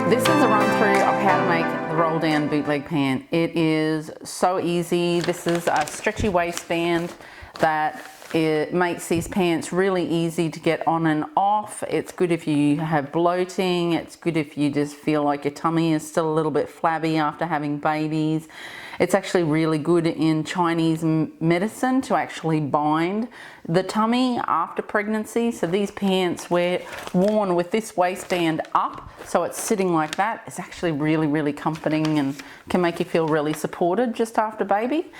This is a run through of how to make the roll down bootleg pant. It is so easy. This is a stretchy waistband that it makes these pants really easy to get on and off. It's good if you have bloating. It's good if you just feel like your tummy is still a little bit flabby after having babies. It's actually really good in Chinese medicine to actually bind the tummy after pregnancy. So these pants were worn with this waistband up, so it's sitting like that. It's actually really, really comforting and can make you feel really supported just after baby.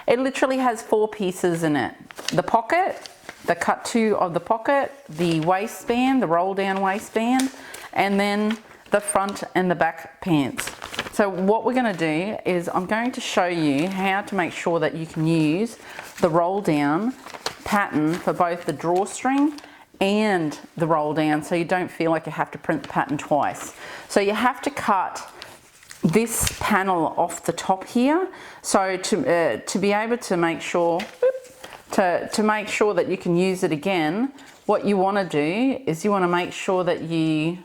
It literally has 4 pieces in it. The pocket, the cut to of the pocket, the waistband, the roll down waistband, and then the front and the back pants. So what we're going to do is I'm going to show you how to make sure that you can use the roll down pattern for both the drawstring and the roll down, so you don't feel like you have to print the pattern twice. So you have to cut this panel off the top here, so to be able to make sure to make sure that you can use it again, what you want to do is you want to make sure that you,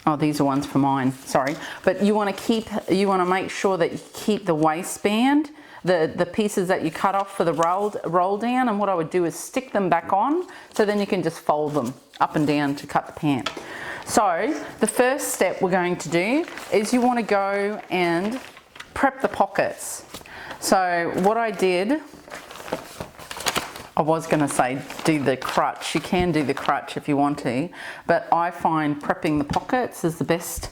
oh, these are ones for mine, sorry, but you want to make sure that you keep the waistband, the pieces that you cut off for the roll down, and what I would do is stick them back on, so then you can just fold them up and down to cut the pant. So the first step we're going to do is you want to go and prep the pockets. So what I did, I was going to say do the crutch. You can do the crutch if you want to, but I find prepping the pockets is the best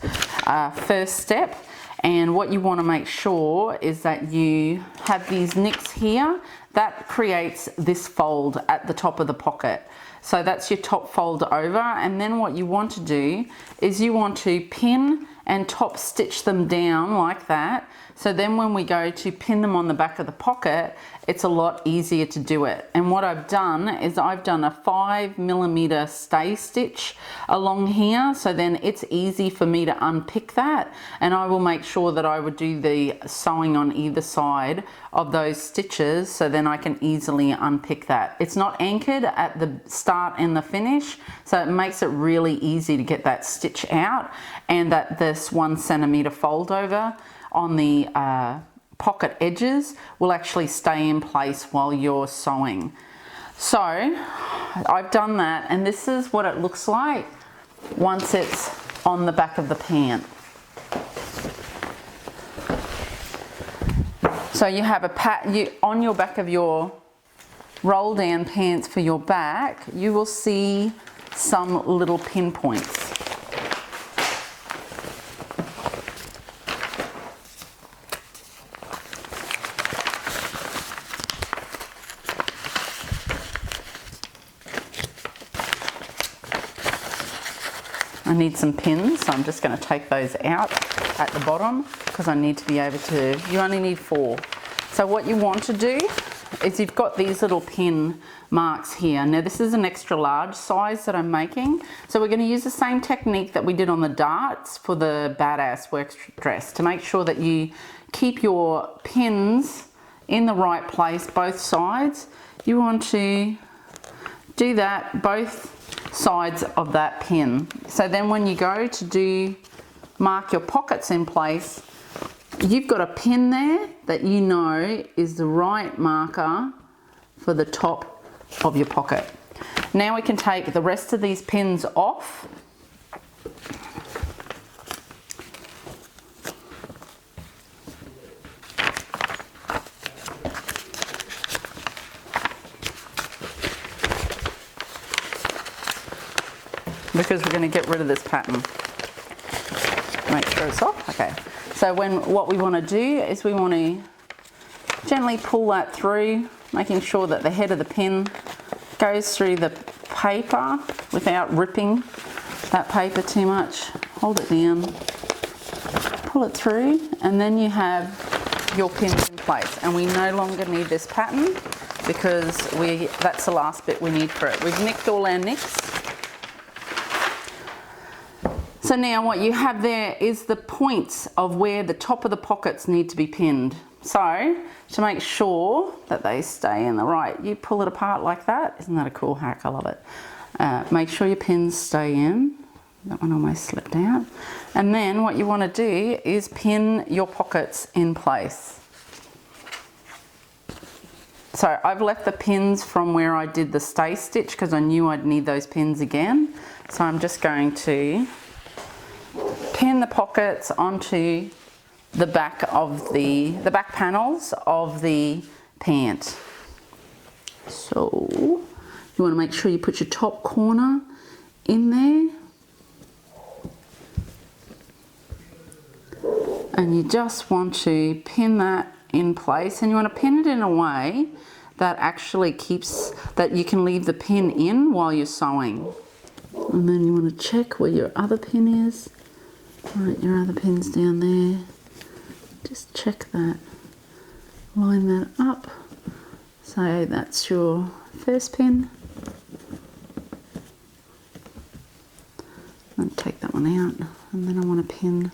first step. And what you want to make sure is that you have these nicks here. That creates this fold at the top of the pocket. So that's your top fold over, and then what you want to do is you want to pin and top stitch them down like that. So then when we go to pin them on the back of the pocket, it's a lot easier to do it. And what I've done is I've done a 5mm stay stitch along here, so then it's easy for me to unpick that, and I will make sure that I would do the sewing on either side of those stitches, so then I can easily unpick that. It's not anchored at the start and the finish, so it makes it really easy to get that stitch out, and that this 1cm fold over on the pocket edges will actually stay in place while you're sewing. So I've done that, and this is what it looks like once it's on the back of the pant. So you have on your back of your roll down pants for your back, you will see some little pinpoints. I need some pins, so I'm just going to take those out at the bottom because I need to be able to, you only need 4. So what you want to do is you've got these little pin marks here. Now this is an extra large size that I'm making, so we're going to use the same technique that we did on the darts for the badass work dress to make sure that you keep your pins in the right place, both sides. You want to do that both sides of that pin. So then when you go to mark your pockets in place, you've got a pin there that you know is the right marker for the top of your pocket. Now we can take the rest of these pins off. Because we're going to get rid of this pattern. Make sure it's off. Okay. So what we want to do is we want to gently pull that through, making sure that the head of the pin goes through the paper without ripping that paper too much. Hold it down, pull it through, and then you have your pins in place. And we no longer need this pattern because that's the last bit we need for it. We've nicked all our nicks. So now what you have there is the points of where the top of the pockets need to be pinned. So to make sure that they stay in the right, you pull it apart like that. Isn't that a cool hack? I love it. Make sure your pins stay in That one almost slipped out. And then what you want to do is pin your pockets in place. So I've left the pins from where I did the stay stitch because I knew I'd need those pins again. So I'm just going to pin the pockets onto the back of the back panels of the pant. So you want to make sure you put your top corner in there. And you just want to pin that in place, and you want to pin it in a way that actually keeps, that you can leave the pin in while you're sewing. And then you want to check where your other pin is. Right, your other pin's down there. Just check that. Line that up. So that's your first pin. And take that one out. And then I want to pin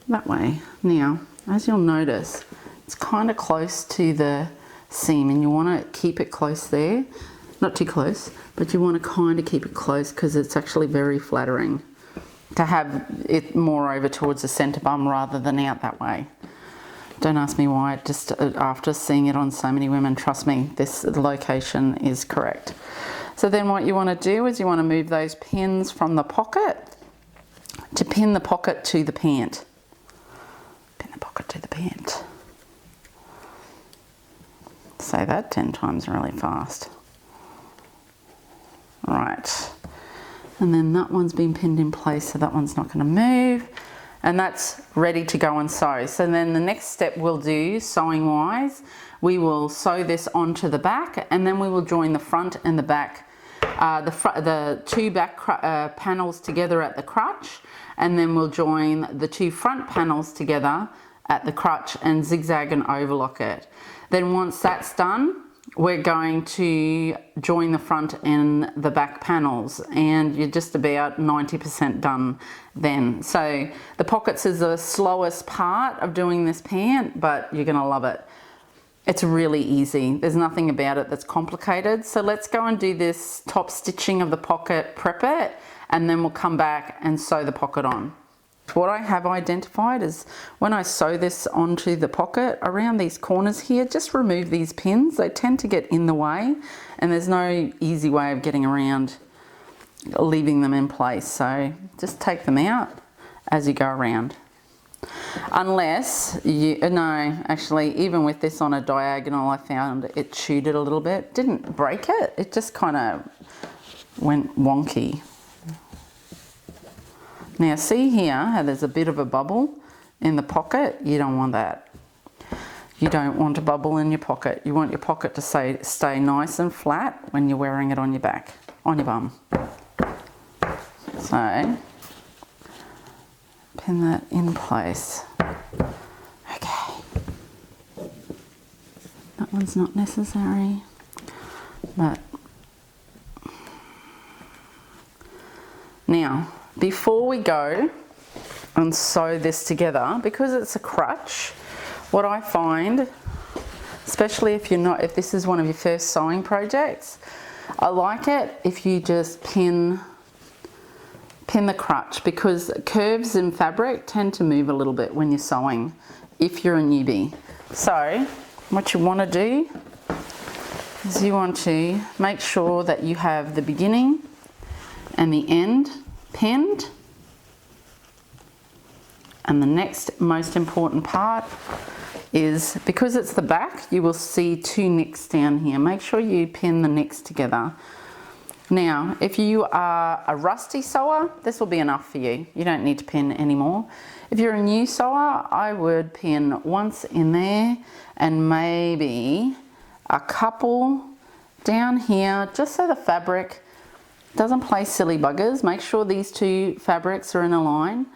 that way. Now, as you'll notice, it's kind of close to the seam, and you want to keep it close there. Not too close, but you want to kind of keep it close because it's actually very flattering to have it more over towards the centre bum rather than out that way. Don't ask me why, just after seeing it on so many women, trust me, this location is correct. So then what you want to do is you want to move those pins from the pocket to pin the pocket to the pant. Pin the pocket to the pant. Say that 10 times really fast. Right. And then that one's been pinned in place, so that one's not going to move. And that's ready to go and sew. So then the next step we'll do, sewing wise, we will sew this onto the back, and then we will join the front and the back, the two back panels together at the crutch, and then we'll join the two front panels together at the crutch and zigzag and overlock it. Then once that's done, we're going to join the front and the back panels, and you're just about 90% done then. So the pockets is the slowest part of doing this pant, but you're gonna love it. It's really easy. There's nothing about it that's complicated. So let's go and do this top stitching of the pocket, prep it, and then we'll come back and sew the pocket on. What I have identified is when I sew this onto the pocket, around these corners here, just remove these pins. They tend to get in the way, and there's no easy way of getting around leaving them in place. So just take them out as you go around. Unless you, no, actually, even with this on a diagonal, I found it chewed it a little bit. Didn't break it, it just kind of went wonky. Now see here how there's a bit of a bubble in the pocket? You don't want that. You don't want a bubble in your pocket. You want your pocket to stay nice and flat when you're wearing it on your back, on your bum. So, pin that in place. Okay. That one's not necessary, but now, before we go and sew this together, because it's a crutch, what I find, especially if this is one of your first sewing projects, I like it if you just pin the crutch, because curves in fabric tend to move a little bit when you're sewing if you're a newbie. So what you want to do is you want to make sure that you have the beginning and the end pinned, and the next most important part is, because it's the back, you will see two nicks down here. Make sure you pin the nicks together. Now, if you are a rusty sewer, this will be enough for you. You don't need to pin anymore. If you're a new sewer, I would pin once in there and maybe a couple down here, just so the fabric doesn't play silly buggers. Make sure these two fabrics are in a line,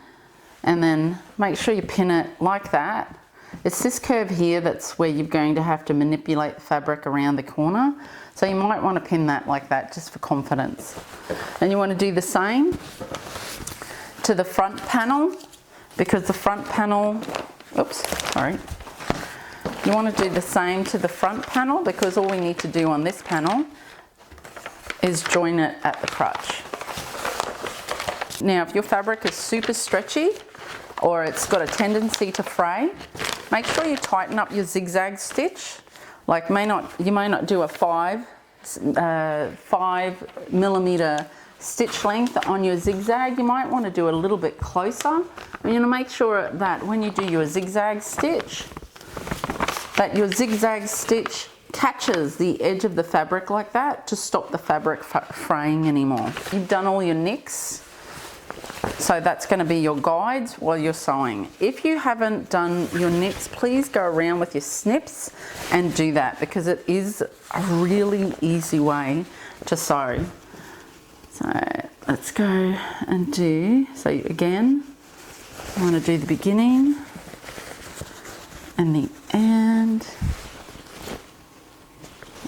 and then make sure you pin it like that. It's this curve here that's where you're going to have to manipulate the fabric around the corner. So you might want to pin that like that just for confidence. And you want to do the same to the front panel, because the front panel, oops, sorry. You want to do the same to the front panel, because all we need to do on this panel is join it at the crutch. Now, if your fabric is super stretchy or it's got a tendency to fray, make sure you tighten up your zigzag stitch. Like you may not do a 5mm stitch length on your zigzag. You might want to do a little bit closer. You're going to make sure that when you do your zigzag stitch, that your zigzag stitch catches the edge of the fabric like that to stop the fabric fraying anymore. You've done all your nicks, so that's going to be your guides while you're sewing. If you haven't done your nicks, please go around with your snips and do that, because it is a really easy way to sew. So let's go and do, so again, I want to do the beginning and the end.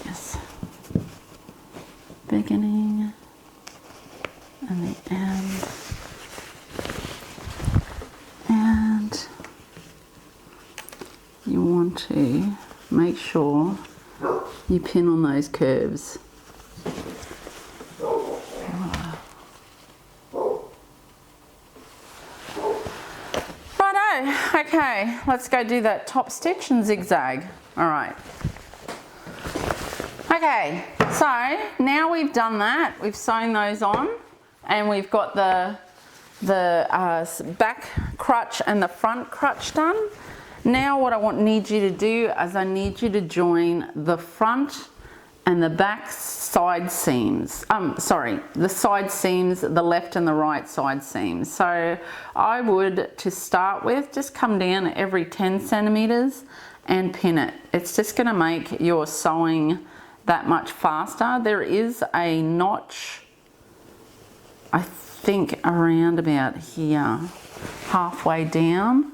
Yes. Beginning and the end. And you want to make sure you pin on those curves. Okay, let's go do that top stitch and zigzag. All right. Okay, so now we've done that. We've sewn those on, and we've got the back crutch and the front crutch done. Now what I need you to do is I need you to join the front and the back side seams. The side seams, the left and the right side seams. So I would, to start with, just come down every 10 centimeters and pin it. It's just going to make your sewing that much faster. There is a notch, I think around about here, halfway down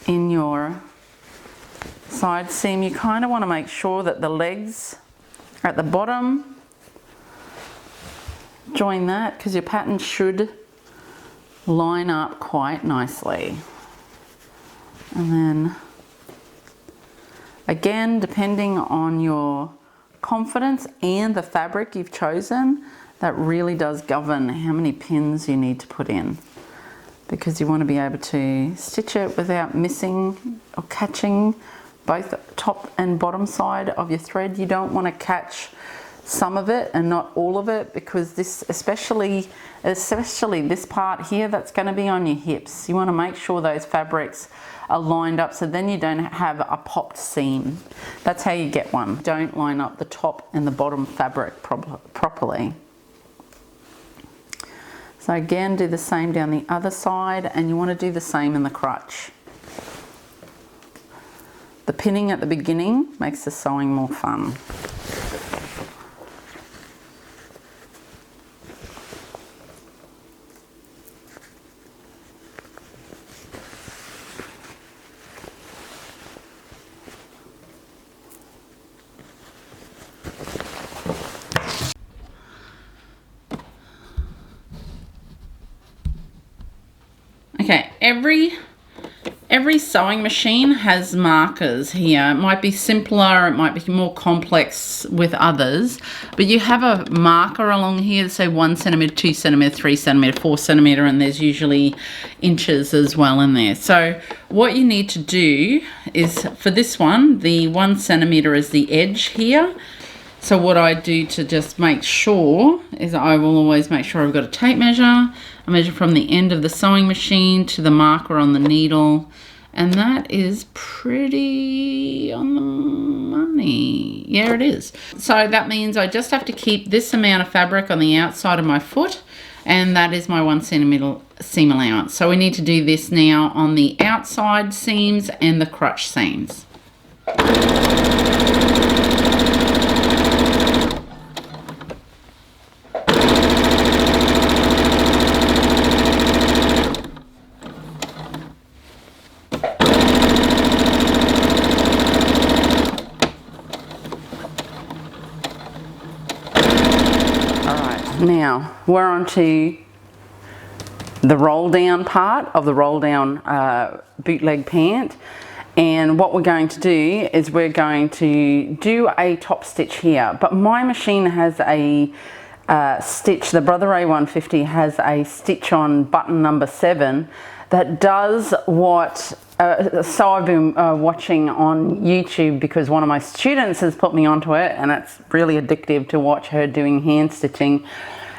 in your side seam. You kind of want to make sure that the legs at the bottom, join that, because your pattern should line up quite nicely. And then again, depending on your confidence and the fabric you've chosen, that really does govern how many pins you need to put in, because you want to be able to stitch it without missing or catching both top and bottom side of your thread. You don't want to catch some of it and not all of it, because this, especially this part here that's going to be on your hips, you want to make sure those fabrics are lined up, so then you don't have a popped seam. That's how you get one. Don't line up the top and the bottom fabric properly. So again, do the same down the other side, and you want to do the same in the crutch. The pinning at the beginning makes the sewing more fun. Okay, every sewing machine has markers here. It might be simpler, it might be more complex with others, but you have a marker along here, say 1 centimeter, 2 centimeter, 3 centimeter, 4 centimeter, and there's usually inches as well in there. So what you need to do is, for this one, the 1 centimeter is the edge here. So what I do to just make sure is I will always make sure I've got a tape measure. I measure from the end of the sewing machine to the marker on the needle, and that is pretty on the money. Yeah, it is. So that means I just have to keep this amount of fabric on the outside of my foot, and that is my 1 centimeter seam allowance. So we need to do this now on the outside seams and the crutch seams. Now we're on to the roll down part of the roll down bootleg pant, and what we're going to do is we're going to do a top stitch here, but my machine has a stitch, the Brother A150 has a stitch on button number 7 that does what, so I've been watching on YouTube because one of my students has put me onto it, and it's really addictive to watch her doing hand stitching.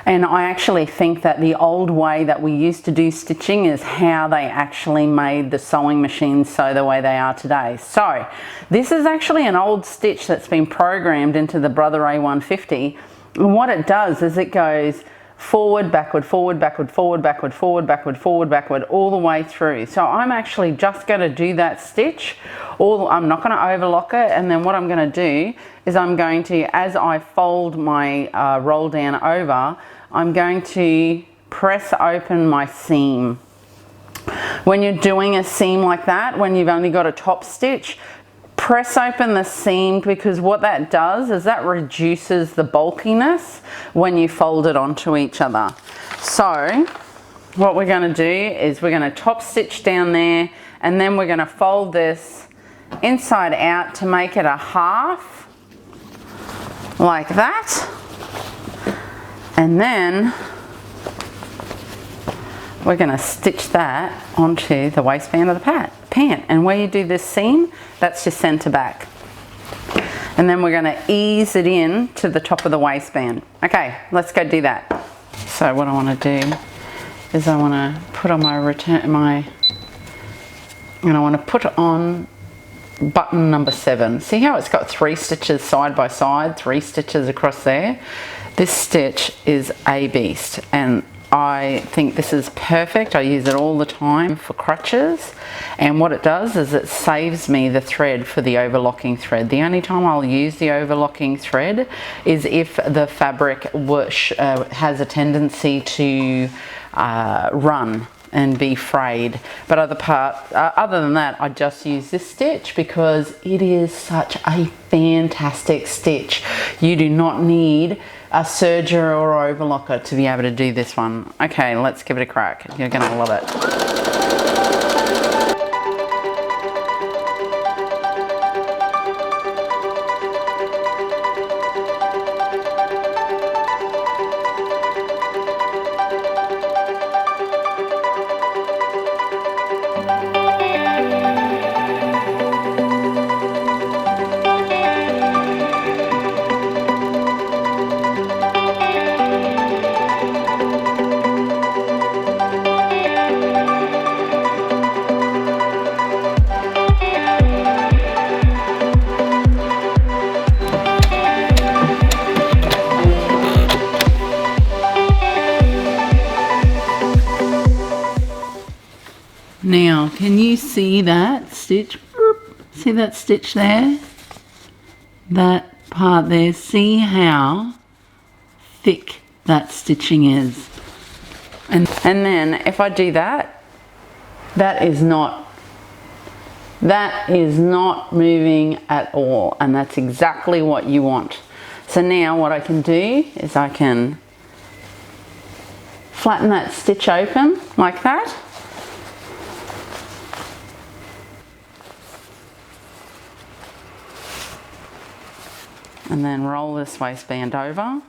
And I actually think that the old way that we used to do stitching is how they actually made the sewing machines so the way they are today. So this is actually an old stitch that's been programmed into the Brother A150. And what it does is it goes forward, backward, forward, backward, forward, backward, forward, backward, forward, backward, all the way through. So I'm actually just going to do that stitch. I'm not going to overlock it, and then what I'm going to do is I'm going to, as I fold my roll down over, I'm going to press open my seam. When you're doing a seam like that, when you've only got a top stitch, press open the seam, because what that does is that reduces the bulkiness when you fold it onto each other. So what we're going to do is we're going to top stitch down there, and then we're going to fold this inside out to make it a half, like that. And then we're going to stitch that onto the waistband of the pant. And where you do this seam, that's your centre back. And then we're going to ease it in to the top of the waistband. Okay, let's go do that. So what I want to do is I want to put on and I want to put on button number 7. See how it's got 3 stitches side by side, 3 stitches across there? This stitch is a beast, and I think this is perfect. I use it all the time for crutches, and what it does is it saves me the thread for the overlocking thread. The only time I'll use the overlocking thread is if the fabric has a tendency to run and be frayed, but other than that, I just use this stitch because it is such a fantastic stitch. You do not need a serger or overlocker to be able to do this one. Okay, let's give it a crack. You're gonna love it. Now, can you see that stitch? See that stitch there? That part there. See how thick that stitching is. And then if I do that, that is not moving at all, and that's exactly what you want. So now what I can do is I can flatten that stitch open like that. And then roll this waistband over.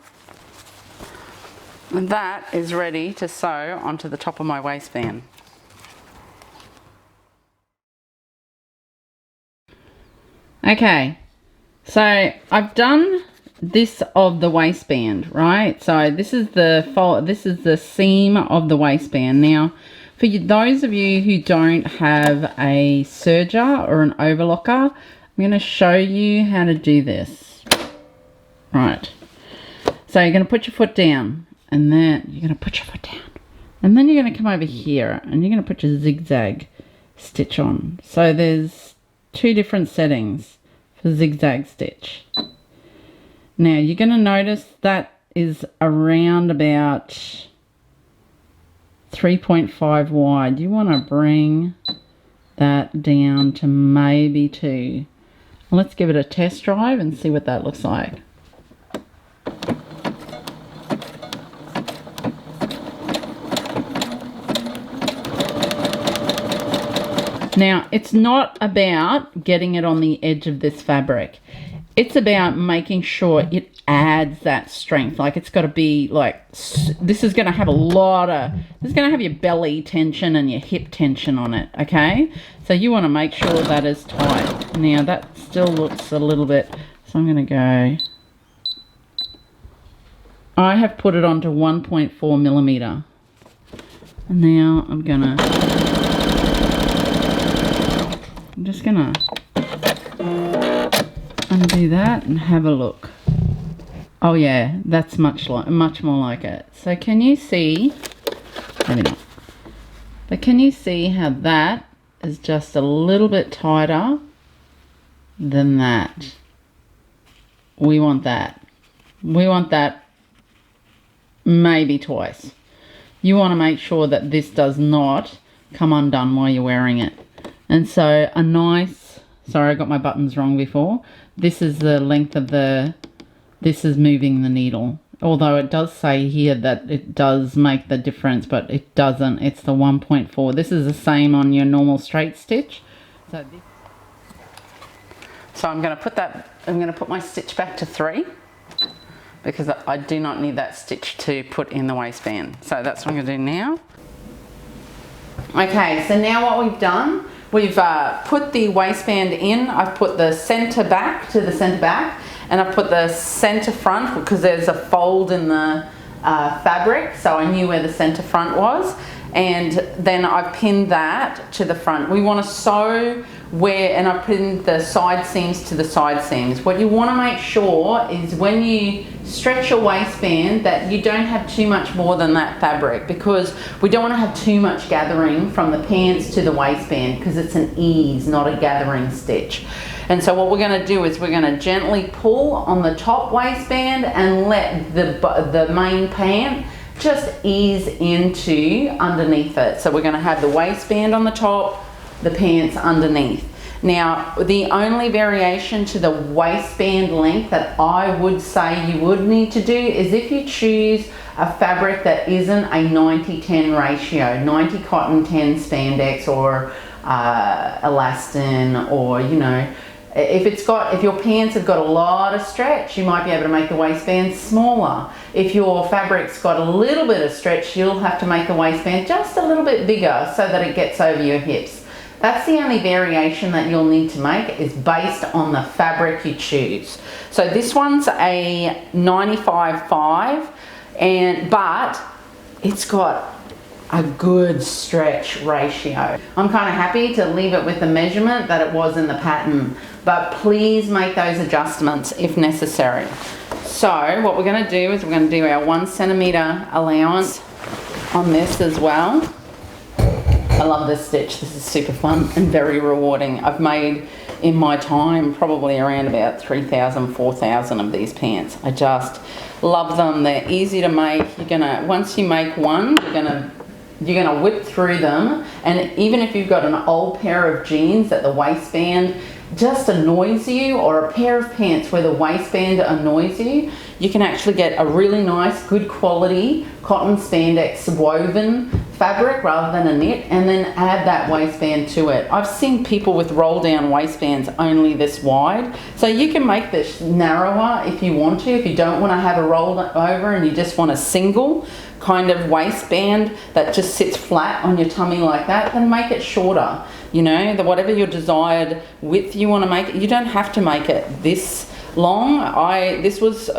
And that is ready to sew onto the top of my waistband. Okay, so I've done this of the waistband, right? So this is the seam of the waistband. Now, for those of you who don't have a serger or an overlocker, I'm going to show you how to do this. Right, so you're going to put your foot down, and then you're going to put your foot down, and then you're going to come over here, and you're going to put your zigzag stitch on. So there's 2 different settings for zigzag stitch. Now you're going to notice that is around about 3.5 wide. You want to bring that down to maybe 2. Let's give it a test drive and see what that looks like. Now, it's not about getting it on the edge of this fabric. it's about making sure it adds that strength. Like it's got to be like, this is going to have a lot of, this is going to have your belly tension and your hip tension on it, okay? So you want to make sure that is tight. Now that still looks a little bit, so I'm going to go, I have put it onto 1.4 millimeter. And now I'm just going to undo that and have a look. Oh yeah, that's much more like it. So can you see, maybe not, but can you see how that is just a little bit tighter than that? We want that. We want that maybe twice. You want to make sure that this does not come undone while you're wearing it. And so a nice, sorry I got my buttons wrong before, this is the length of the, this is moving the needle. Although it does say here that it does make the difference, but it doesn't. It's the 1.4. This is the same on your normal straight stitch. So I'm going to put that, I'm going to put my stitch back to 3 because I do not need that stitch to put in the waistband. So that's what I'm going to do now. Okay, so now what we've done, we've put the waistband in. I've put the center back to the center back, and I've put the center front because there's a fold in the fabric, so I knew where the center front was. And then I've pinned that to the front. We want to sew where, and I've pinned the side seams to the side seams. What you want to make sure is when you stretch your waistband that you don't have too much more than that fabric, because we don't want to have too much gathering from the pants to the waistband, because it's an ease, not a gathering stitch. And so what we're going to do is we're going to gently pull on the top waistband and let the main pant just ease into underneath it. So we're going to have the waistband on the top, the pants underneath. Now, the only variation to the waistband length that I would say you would need to do is if you choose a fabric that isn't a 90-10 ratio, 90 cotton, 10 spandex, or elastin, or, you know, if your pants have got a lot of stretch, you might be able to make the waistband smaller. If your fabric's got a little bit of stretch, you'll have to make the waistband just a little bit bigger so that it gets over your hips. That's the only variation that you'll need to make, is based on the fabric you choose. So this one's a 95.5, but it's got a good stretch ratio. I'm kind of happy to leave it with the measurement that it was in the pattern, but please make those adjustments if necessary. So what we're going to do is we're going to do our 1 centimeter allowance on this as well. I love this stitch. This is super fun and very rewarding. I've made in my time probably around about 3,000, 4,000 of these pants. I just love them. They're easy to make. Once you make one, you're gonna whip through them, and even if you've got an old pair of jeans that the waistband just annoys you, or a pair of pants where the waistband annoys you, you can actually get a really nice, good quality cotton spandex woven fabric rather than a knit, and then add that waistband to it. I've seen people with roll down waistbands only this wide, so you can make this narrower if you want to. If you don't want to have a roll over and you just want a single kind of waistband that just sits flat on your tummy like that, then make it shorter. You know, whatever your desired width you want to make it. You don't have to make it this long. This was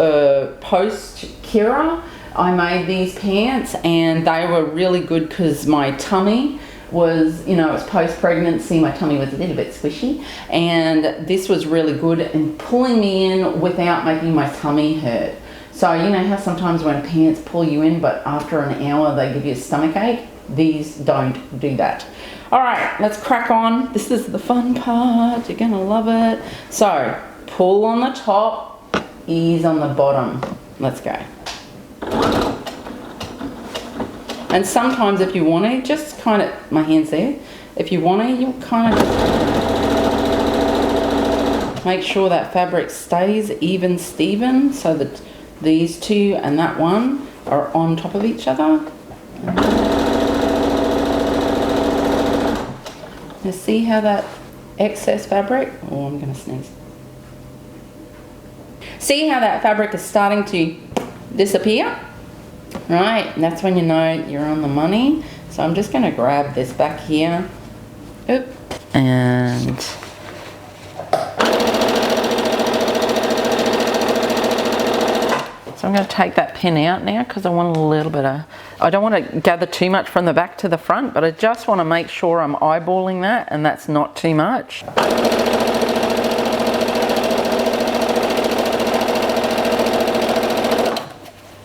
post Kira. I made these pants and they were really good because my tummy was, you know, it was post-pregnancy, my tummy was a little bit squishy, and this was really good in pulling me in without making my tummy hurt. So you know how sometimes when pants pull you in, but after an hour they give you a stomach ache? These don't do that. All right, let's crack on. This is the fun part. You're gonna love it. So pull on the top, ease on the bottom. Let's go. And sometimes if you want to, just kind of, my hand's there, if you want to, you kind of make sure that fabric stays even Steven, so that these two and that one are on top of each other. Now see how that excess fabric, oh, I'm going to sneeze. See how that fabric is starting to disappear? Right, and that's when you know you're on the money. So I'm just going to grab this back here. Oop. And so I'm going to take that pin out now because I want a little bit of, I don't want to gather too much from the back to the front, but I just want to make sure I'm eyeballing that and that's not too much.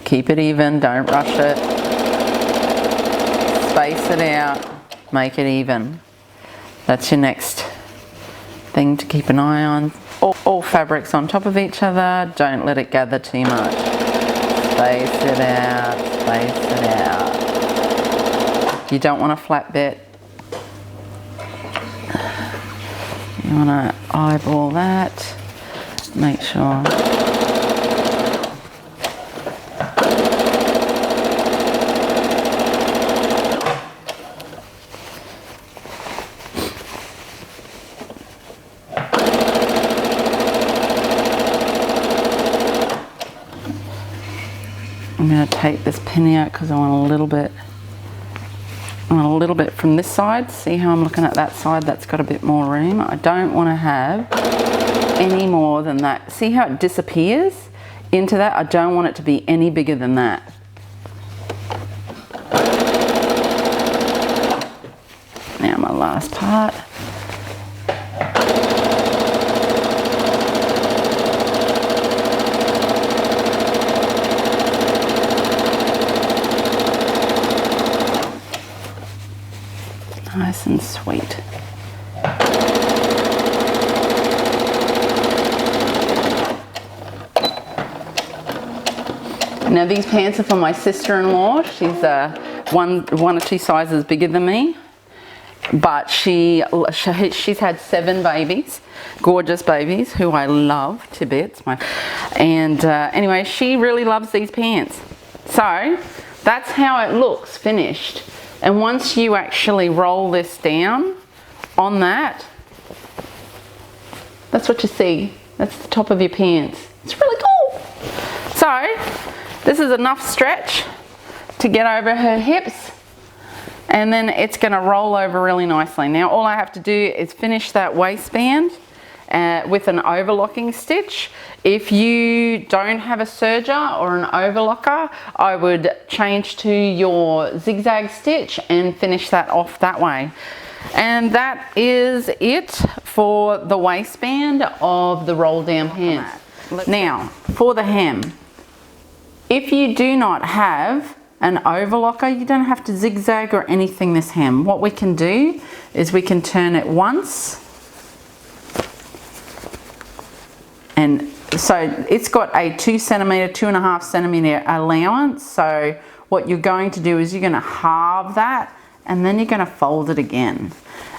Keep it even, don't rush it. Space it out, make it even. That's your next thing to keep an eye on. All fabrics on top of each other, don't let it gather too much. Space it out, space it out. You don't want a flat bit. You want to eyeball that, make sure. I'm going to take this pin out because I want a little bit from this side. See how I'm looking at that side? That's got a bit more room. I don't want to have any more than that. See how it disappears into that? I don't want it to be any bigger than that. Now my last part. Nice and sweet. Now these pants are for my sister-in-law. She's one or two sizes bigger than me, but she's had 7 babies, gorgeous babies who I love to bits. Anyway, she really loves these pants. So that's how it looks finished. And once you actually roll this down on that, that's what you see. That's the top of your pants. It's really cool. So this is enough stretch to get over her hips, and then it's going to roll over really nicely. Now all I have to do is finish that waistband with an overlocking stitch. If you don't have a serger or an overlocker, I would change to your zigzag stitch and finish that off that way. And that is it for the waistband of the roll down pants. Now for the hem, if you do not have an overlocker, you don't have to zigzag or anything this hem. What we can do is we can turn it once, and so it's got a 2.5 centimeter allowance. So what you're going to do is you're going to halve that, and then you're going to fold it again,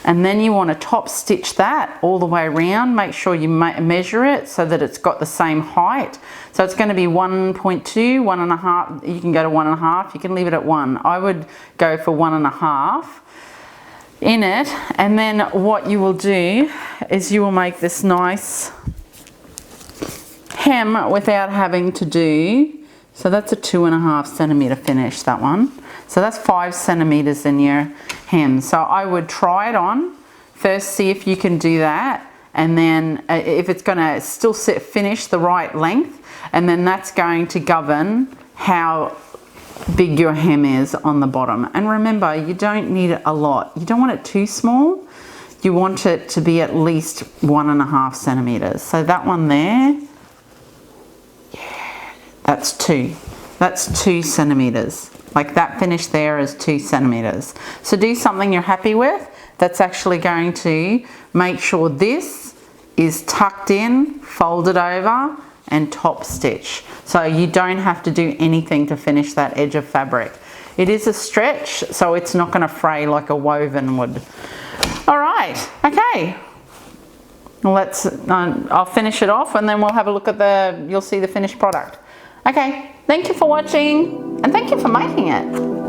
and then you want to top stitch that all the way around. Make sure you measure it so that it's got the same height. So it's going to be 1.2, 1.5. You can go to 1.5. You can leave it at 1. I would go for 1.5 in it, and then what you will do is you will make this nice hem without having to do, so that's a 2.5 centimeter finish, that one. So that's 5 centimeters in your hem. So I would try it on first, see if you can do that, and then if it's going to still finish the right length, and then that's going to govern how big your hem is on the bottom. And remember, you don't need it a lot. You don't want it too small. You want it to be at least 1.5 centimeters. So that one there, that's 2 centimeters. Like that finish there is 2 centimeters. So do something you're happy with that's actually going to make sure this is tucked in, folded over, and top stitch. So you don't have to do anything to finish that edge of fabric. It is a stretch, so it's not going to fray like a woven would. All right, okay. Let's, I'll finish it off, and then we'll have a look at you'll see the finished product. Okay, thank you for watching, and thank you for making it.